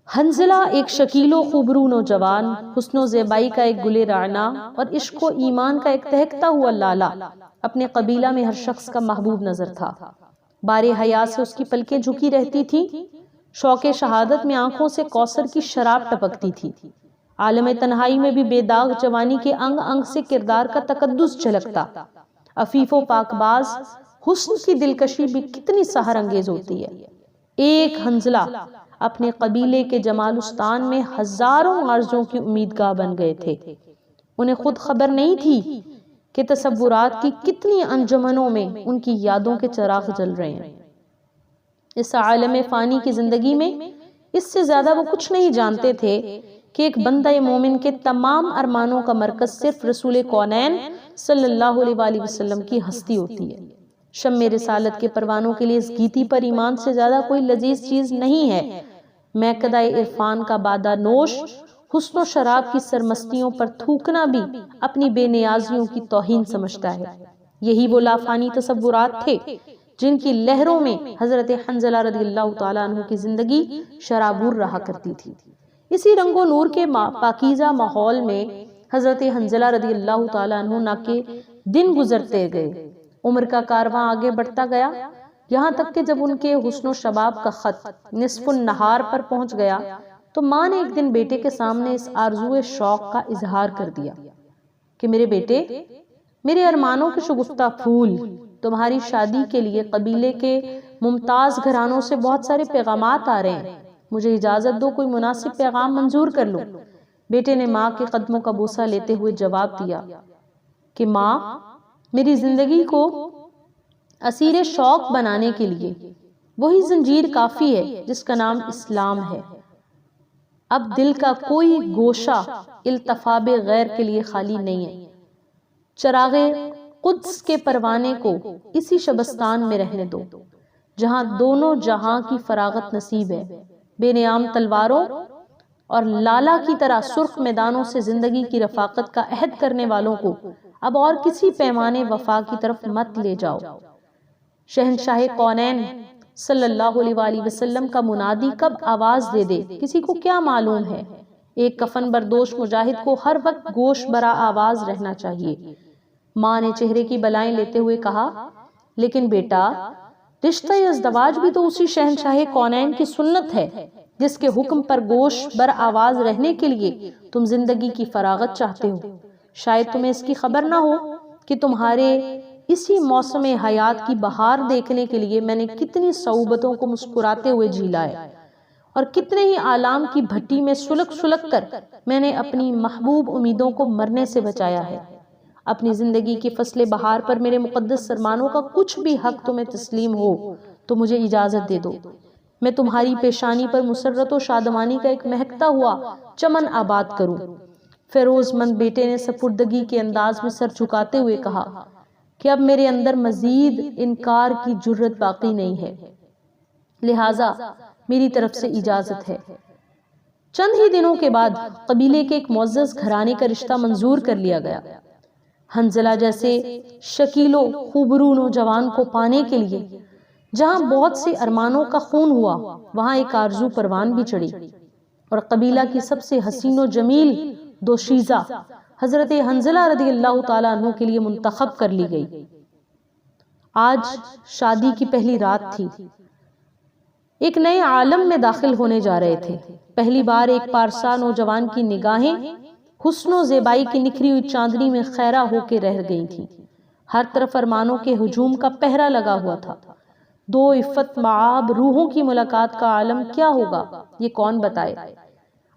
حنظلہ ایک شکیل و خوبرو نوجوان، حسن و زیبائی کا ایک گل رعنا اور عشق و ایمان کا ایک تہکتا ہوا لالا اپنے قبیلہ میں ہر شخص کا محبوب نظر تھا۔ بار حیات سے اس کی پلکیں جھکی رہتی تھیں، شوق شہادت میں آنکھوں سے کوثر کی شراب ٹپکتی تھی، عالم تنہائی میں بھی بے داغ جوانی کے انگ انگ سے کردار کا تقدس جھلکتا۔ عفیف و پاک باز حسن کی دلکشی بھی کتنی سحر انگیز ہوتی ہے۔ ایک حنظلہ اپنے قبیلے کے جمالستان میں ہزاروں آرزوں کی امیدگاہ بن گئے تھے۔ انہیں خود خبر نہیں تھی کہ تصورات کی کتنی انجمنوں میں ان کی یادوں کے چراغ جل رہے ہیں۔ اس عالم فانی کی زندگی میں اس سے زیادہ وہ کچھ نہیں جانتے تھے کہ ایک بندہ مومن کے تمام ارمانوں کا مرکز صرف رسول کونین صلی اللہ علیہ وآلہ وسلم کی ہستی ہوتی ہے۔ شمع رسالت کے پروانوں کے لیے اس گیتی پر ایمان سے زیادہ کوئی لذیذ چیز نہیں ہے۔ میکدہ عرفان کا بادہ نوش حسن و شراب کی سرمستیوں پر تھوکنا بھی اپنی بے نیازیوں کی توہین سمجھتا ہے۔ یہی وہ لافانی تصورات تھے جن کی لہروں میں حضرت حنظلہ رضی اللہ تعالیٰ عنہ کی زندگی شرابور رہا کرتی تھی۔ اسی رنگ و نور کے پاکیزہ ماحول میں حضرت حنظلہ رضی اللہ تعالیٰ عنہ نہ کے دن گزرتے گئے، عمر کا کارواں آگے بڑھتا گیا، یہاں تک کہ جب ان کے حسن و شباب کا خط نصف النہار پر پہنچ گیا تو ماں نے ایک دن بیٹے کے سامنے اس آرزو شوق کا اظہار کر دیا کہ میرے بیٹے، میرے ارمانوں کے شگفتہ پھول، تمہاری شادی کے لیے قبیلے کے ممتاز گھرانوں سے بہت سارے پیغامات آ رہے ہیں، مجھے اجازت دو کوئی مناسب پیغام منظور کر لوں۔ بیٹے نے ماں کے قدموں کا بوسہ لیتے ہوئے جواب دیا کہ ماں، میری زندگی کو اسیر شوق بنانے کے لیے وہی زنجیر کافی ہے جس کا نام اسلام ہے۔ اب دل کا کوئی گوشہ التفاب غیر کے لیے خالی نہیں ہے۔ چراغ قدس کے پروانے کو اسی شبستان میں رہنے دو جہاں دونوں جہاں کی فراغت نصیب ہے۔ بے نیام تلواروں اور لالا کی طرح سرخ میدانوں سے زندگی کی رفاقت کا عہد کرنے والوں کو اب اور کسی پیمانے وفا کی طرف مت لے جاؤ۔ شہنشاہ کونین صلی اللہ علیہ وآلہ وسلم کا منادی کب آواز دے دے کسی کو کیا معلوم ہے۔ ایک کفن بردوش مجاہد کو ہر وقت گوش برا آواز رہنا چاہیے۔ ماں نے چہرے کی بلائیں لیتے ہوئے کہا، لیکن بیٹا، رشتہ ازدواج بھی تو اسی شہنشاہ کونین کی سنت ہے جس کے حکم پر گوش بر آواز رہنے کے لیے تم زندگی کی فراغت چاہتے ہو۔ شاید تمہیں اس کی خبر نہ ہو کہ تمہارے اسی موسم حیات کی بہار دیکھنے کے لیے میں نے کتنی صعوبتوں کو مسکراتے ہوئے جھیلا ہے، اور کتنے ہی آلام کی بھٹی میں سلک سلک کر میں نے اپنی محبوب امیدوں کو مرنے سے بچایا ہے۔ اپنی زندگی کی فصل بہار پر میرے مقدس سرمانوں کا کچھ بھی حق تمہیں تسلیم ہو تو مجھے اجازت دے دو، میں تمہاری پیشانی پر مسرت و شادمانی کا ایک مہکتا ہوا چمن آباد کروں۔ فیروز مند بیٹے نے سپردگی کے انداز میں سر جھکاتے ہوئے کہا کہ اب میرے اندر مزید انکار کی جرت باقی نہیں ہے، لہٰذا میری طرف سے اجازت ہے۔ چند ہی دنوں کے بعد قبیلے کے ایک معزز گھرانے کا رشتہ منظور کر لیا گیا۔ حنظلہ جیسے شکیل و خوبرو نوجوان کو پانے کے لیے جہاں بہت سے ارمانوں کا خون ہوا، وہاں ایک آرزو پروان بھی چڑھی، اور قبیلہ کی سب سے حسین و جمیل دوشیزہ حضرت حنظلہ رضی اللہ تعالیٰ عنہ کے لیے منتخب کر لی گئی۔ آج شادی کی پہلی رات تھی۔ ایک نئے عالم میں داخل ہونے جا رہے تھے۔ پہلی بار ایک پارسا نوجوان کی نگاہیں حسن و زیبائی کی نکھری ہوئی چاندنی میں خیرہ ہو کے رہ گئی تھیں۔ ہر طرف ارمانوں کے ہجوم کا پہرا لگا ہوا تھا۔ دو عفت معاب روحوں کی ملاقات کا عالم کیا ہوگا یہ کون بتائے؟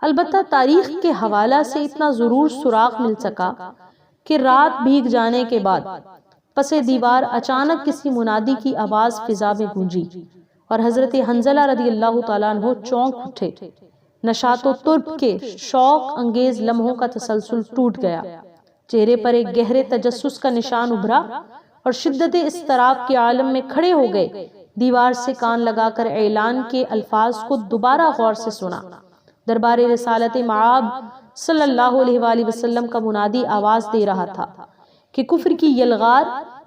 البتہ تاریخ کے حوالہ سے اتنا ضرور سراغ مل سکا کہ رات بھیگ جانے کے بعد پس دیوار اچانک کسی منادی کی آواز فضا میں گونجی اور حضرت حنظلہ رضی اللہ تعالیٰ عنہ چونک اٹھے۔ نشاط و طرب کے شوق انگیز لمحوں کا تسلسل ٹوٹ گیا، چہرے پر ایک گہرے تجسس کا نشان ابھرا اور شدت اضطراب کے عالم میں کھڑے ہو گئے۔ دیوار سے کان لگا کر اعلان کے الفاظ کو دوبارہ غور سے سنا۔ دربار رسالت معاب صلی اللہ علیہ وآلہ وسلم کا منادی آواز دے رہا تھا کہ کفر کی یلغار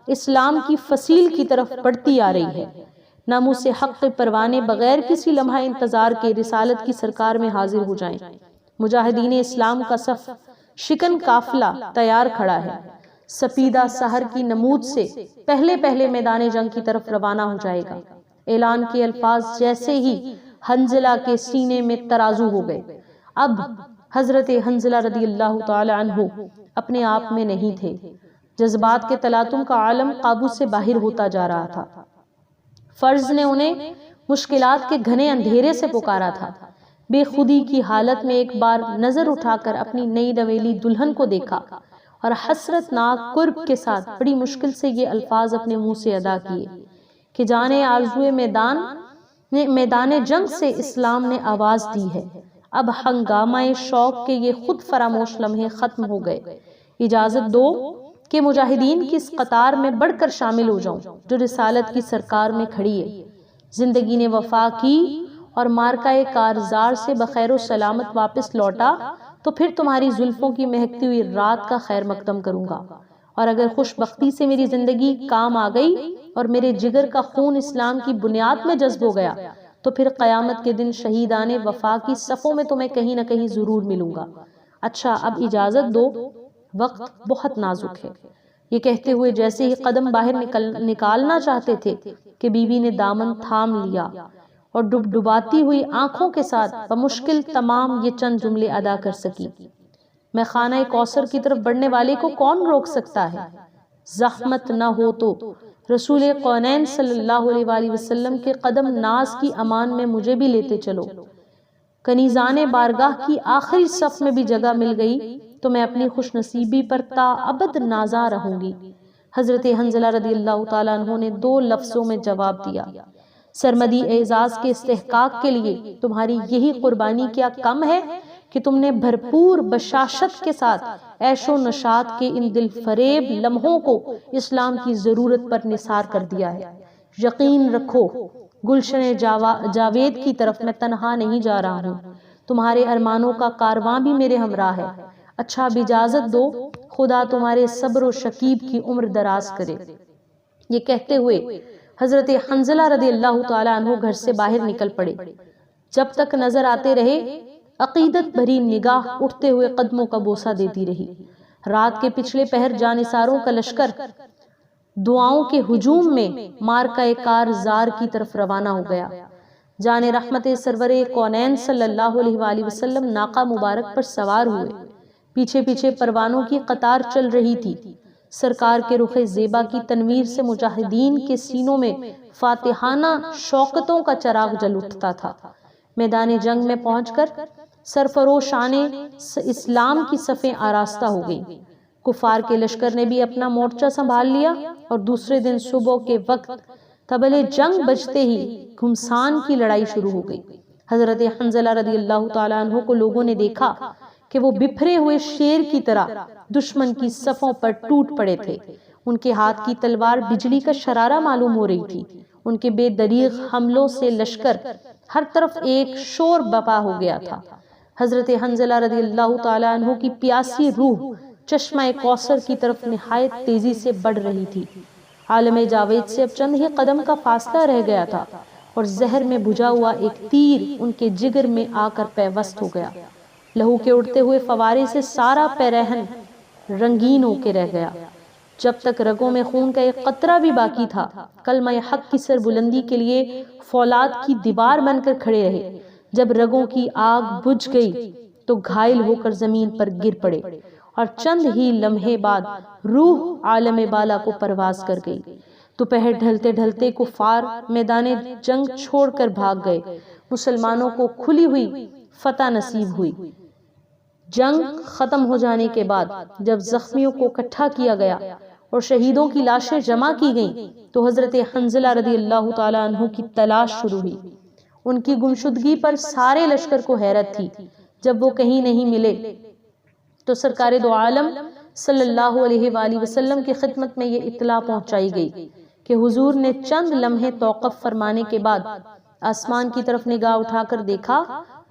اسلام کی فصیل کی طرف بڑھتی آ رہی ہے۔ ناموس حق کے پروانے بغیر کسی لمحہ انتظار کے رسالت کی سرکار میں حاضر ہو جائیں۔ مجاہدین اسلام کا صف شکن قافلہ تیار کھڑا ہے، سپیدہ سحر کی نمود سے پہلے میدان جنگ کی طرف روانہ ہو جائے گا۔ اعلان کے الفاظ جیسے ہی حنظلہ کے سینے میں ترازو ہو گئے۔ اب حضرت حنظلہ رضی اللہ تعالی عنہ اپنے آپ میں نہیں تھے، جذبات کے تلاطم کا عالم قابو سے باہر ہوتا جا رہا تھا۔ فرض نے انہیں مشکلات کے گھنے اندھیرے سے پکارا تھا۔ بے خودی کی حالت میں ایک بار نظر اٹھا کر اپنی نئی نویلی دلہن کو دیکھا اور حسرت ناک قرب کے ساتھ بڑی مشکل سے یہ الفاظ اپنے منہ سے ادا کیے کہ جانے آرزوئے میدان جنگ سے اسلام نے آواز دی ہے، اب ہنگامہ شوق کے یہ خود فراموش لمحے ختم ہو گئے۔ اجازت دو کہ مجاہدین کی اس قطار میں بڑھ کر شامل ہو جاؤں جو رسالت کی سرکار میں کھڑی ہے۔ زندگی نے وفا کی اور مارکہ کارزار سے بخیر و سلامت واپس لوٹا تو پھر تمہاری زلفوں کی مہکتی ہوئی رات کا خیر مقدم کروں گا، اور اگر خوش بختی سے میری زندگی کام آ گئی اور میرے جگر کا خون اسلام کی بنیاد میں جذب ہو گیا تو پھر قیامت کے دن شہیدان وفا کی صفوں میں تمہیں کہیں نہ کہیں ضرور ملوں گا۔ اچھا اب اجازت دو، وقت بہت نازک ہے۔ یہ کہتے ہوئے جیسے ہی قدم باہر نکالنا چاہتے تھے کہ بی بی نے دامن تھام لیا اور ڈباتی ہوئی آنکھوں کے ساتھ بمشکل تمام یہ چند جملے ادا کر سکی: میں خانہ کوثر کی طرف بڑھنے والے کو کون روک سکتا ہے؟ زحمت نہ ہو تو رسول کونین صلی اللہ علیہ وآلہ وسلم کے قدم ناز کی امان میں مجھے بھی لیتے چلو۔ کنیزان بارگاہ کی آخری صف میں بھی جگہ مل گئی تو میں اپنی خوش نصیبی پر تا ابد نازاں رہوں گی۔ حضرت حنظلہ رضی اللہ تعالیٰ عنہ نے 2 لفظوں میں جواب دیا: سرمدی اعزاز کے استحقاق کے لیے تمہاری یہی قربانی کیا کم ہے کہ تم نے بھرپور بشاشت کے ساتھ عیش و نشاط کے ان دل فریب لمحوں کو اسلام کی ضرورت پر نثار کر دیا ہے۔ یقین رکھو گلشن جاوید کی طرف میں تنہا نہیں جا رہا ہوں، تمہارے ارمانوں کا کارواں بھی میرے ہمراہ ہے۔ اچھا اب اجازت دو، خدا تمہارے صبر و شکیب کی عمر دراز کرے۔ یہ کہتے ہوئے حضرت حنظلہ رضی اللہ تعالیٰ عنہ گھر سے باہر نکل پڑے۔ جب تک نظر آتے رہے عقیدت بھری نگاہ اٹھتے ہوئے قدموں کا بوسہ دیتی رہی۔ رات کے پچھلے پہر جانثاروں کا لشکر دعاؤں کے ہجوم میں مارکہ کارزار کی طرف روانہ ہو گیا۔ جان رحمت سرور کونین صلی اللہ علیہ وآلہ وسلم ناقہ مبارک پر سوار ہوئے، پیچھے پیچھے پروانوں کی قطار چل رہی تھی۔ سرکار کے رخ زیبا کی تنویر سے مجاہدین کے سینوں میں فاتحانہ شوقتوں کا چراغ جل اٹھتا تھا۔ میدان جنگ میں پہنچ کر سرفروشان اسلام کی صفیں آراستہ ہو گئیں۔ کفار کے لشکر نے بھی اپنا مورچہ سنبھال لیا اور دوسرے دن صبح کے وقت طبل جنگ بجتے ہی گھمسان کی لڑائی شروع ہو گئی۔ حضرت حنظلہ رضی اللہ تعالیٰ عنہ کو لوگوں نے دیکھا کہ وہ بپھرے ہوئے شیر کی طرح دشمن کی صفوں پر ٹوٹ پڑے تھے۔ ان کے ہاتھ کی تلوار بجلی کا شرارہ معلوم ہو رہی تھی۔ ان کے بے دریغ حملوں سے لشکر ہر طرف ایک شور بپا ہو گیا تھا۔ حضرت حنظلہ رضی اللہ تعالیٰ عنہ کی پیاسی روح چشمہ کوثر کی طرف نہایت تیزی سے بڑھ رہی تھی۔ عالم جاوید سے اب چند ہی قدم کا فاصلہ رہ گیا تھا اور زہر میں بجھا ہوا ایک تیر ان کے جگر میں آ کر پیوست ہو گیا۔ لہو کے اڑتے ہوئے فوارے سے سارا پیرہن رنگین ہو کے رہ گیا۔ جب تک رگوں میں خون کا ایک قطرہ بھی باقی تھا، کلمہ حق کی سر بلندی کے لیے فولاد کی دیوار بن کر کھڑے رہے۔ جب رگوں کی آگ بجھ گئی تو گھائل ہو کر زمین پر گر پڑے اور چند ہی لمحے بعد روح عالم بالا کو پرواز کر گئی۔ دوپہر ڈھلتے ڈھلتے کفار میدان جنگ چھوڑ کر بھاگ گئے۔ مسلمانوں کو کھلی ہوئی فتح نصیب ہوئی۔ جنگ ختم ہو جانے کے بعد جب زخمیوں کو اکٹھا کیا گیا اور شہیدوں کی لاشیں جمع کی گئیں تو حضرت حنظلہ رضی اللہ تعالیٰ عنہ کی تلاش شروع ہوئی۔ ان کی گمشدگی پر سارے لشکر کو حیرت تھی۔ جب وہ کہیں نہیں ملے تو سرکار دو عالم صلی اللہ علیہ وآلہ وسلم کی خدمت میں یہ اطلاع پہنچائی گئی کہ حضور نے چند لمحے توقف فرمانے کے بعد آسمان کی طرف نگاہ اٹھا کر دیکھا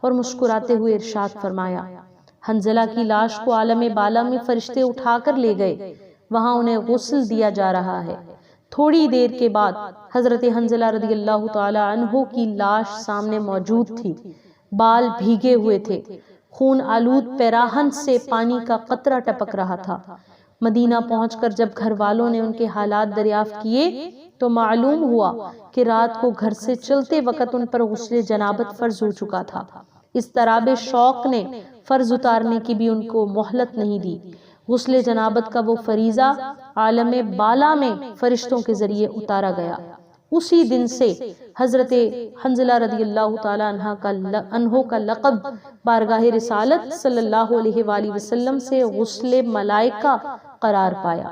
اور مسکراتے ہوئے ارشاد فرمایا: حنظلہ کی لاش کو عالم بالا میں فرشتے اٹھا کر لے گئے، وہاں انہیں غسل دیا جا رہا ہے۔ تھوڑی دیر کے بعد حضرت حنظلہ رضی اللہ تعالی عنہ کی لاش سامنے موجود تھی، بال بھیگے ہوئے تھے، خون آلود پیراہن سے پانی کا قطرہ ٹپک رہا تھا۔ مدینہ پہنچ کر جب گھر والوں نے ان کے حالات دریافت کیے تو معلوم ہوا کہ رات کو گھر سے چلتے وقت ان پر غسل جنابت فرض ہو چکا تھا۔ اضطراب شوق نے فرض اتارنے کی بھی ان کو مہلت نہیں دی۔ غسل جنابت کا وہ فریضہ عالم بالا میں فرشتوں کے ذریعے اتارا گیا۔ اسی دن سے حضرت حنظلہ رضی اللہ تعالی عنہ کا لقب بارگاہ رسالت صلی اللہ علیہ وآلہ وسلم سے غسل ملائکہ قرار پایا۔